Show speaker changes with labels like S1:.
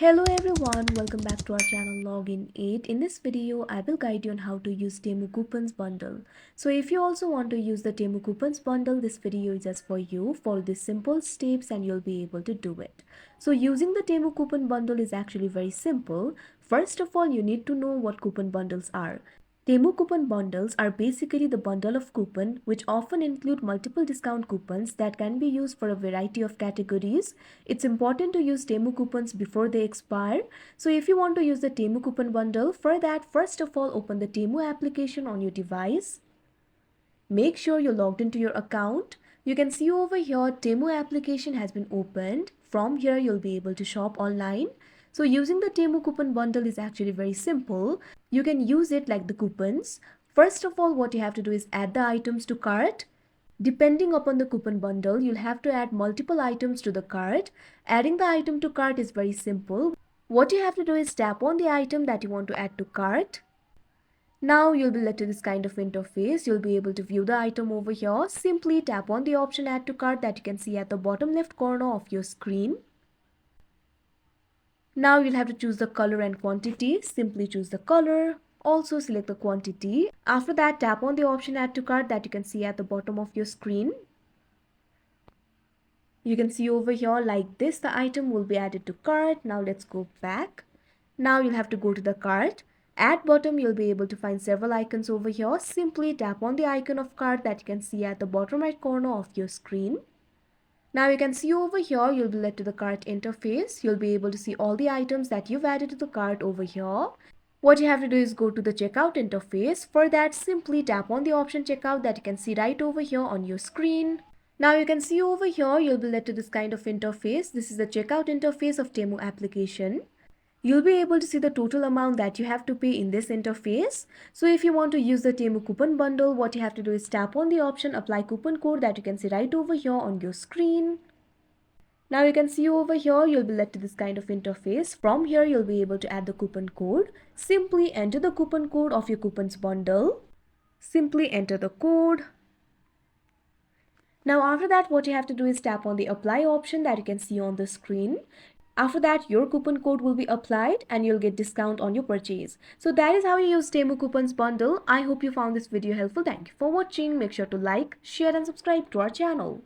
S1: Hello everyone, welcome back to our channel Login 8. In this video, I will guide you on how to use Temu coupons bundle. So if you also want to use the Temu coupons bundle, this video is just for you. Follow these simple steps and you'll be able to do it. So using the Temu coupon bundle is actually very simple. First of all, you need to know what coupon bundles are. Temu coupon bundles are basically the bundle of coupon which often include multiple discount coupons that can be used for a variety of categories. It's important to use Temu coupons before they expire. So if you want to use the Temu coupon bundle, for that first of all open the Temu application on your device. Make sure you're logged into your account. You can see over here Temu application has been opened. From here you'll be able to shop online. So using the Temu coupon bundle is actually very simple. You can use it like the coupons. First of all, what you have to do is add the items to cart. Depending upon the coupon bundle, you'll have to add multiple items to the cart. Adding the item to cart is very simple. What you have to do is tap on the item that you want to add to cart. Now you'll be led to this kind of interface. You'll be able to view the item over here. Simply tap on the option add to cart that you can see at the bottom left corner of your screen. Now you'll have to choose the color and quantity. Simply choose the color. Also select the quantity. After that, tap on the option add to cart that you can see at the bottom of your screen. You can see over here like this, the item will be added to cart. Now let's go back. Now you'll have to go to the cart. At bottom, you'll be able to find several icons over here. Simply tap on the icon of cart that you can see at the bottom right corner of your screen. Now you can see over here, you'll be led to the cart interface. You'll be able to see all the items that you've added to the cart over here. What you have to do is go to the checkout interface. For that, simply tap on the option checkout that you can see right over here on your screen. Now you can see over here, you'll be led to this kind of interface. This is the checkout interface of Temu application. You'll be able to see the total amount that you have to pay in this interface. So if you want to use the Temu coupon bundle, what you have to do is tap on the option apply coupon code that you can see right over here on your screen. Now you can see over here, you'll be led to this kind of interface. From here, you'll be able to add the coupon code. Simply enter the coupon code of your coupons bundle. Simply enter the code. Now after that, what you have to do is tap on the apply option that you can see on the screen. After that, your coupon code will be applied and you'll get discount on your purchase. So that is how you use Temu coupons bundle. I hope you found this video helpful. Thank you for watching. Make sure to like, share and subscribe to our channel.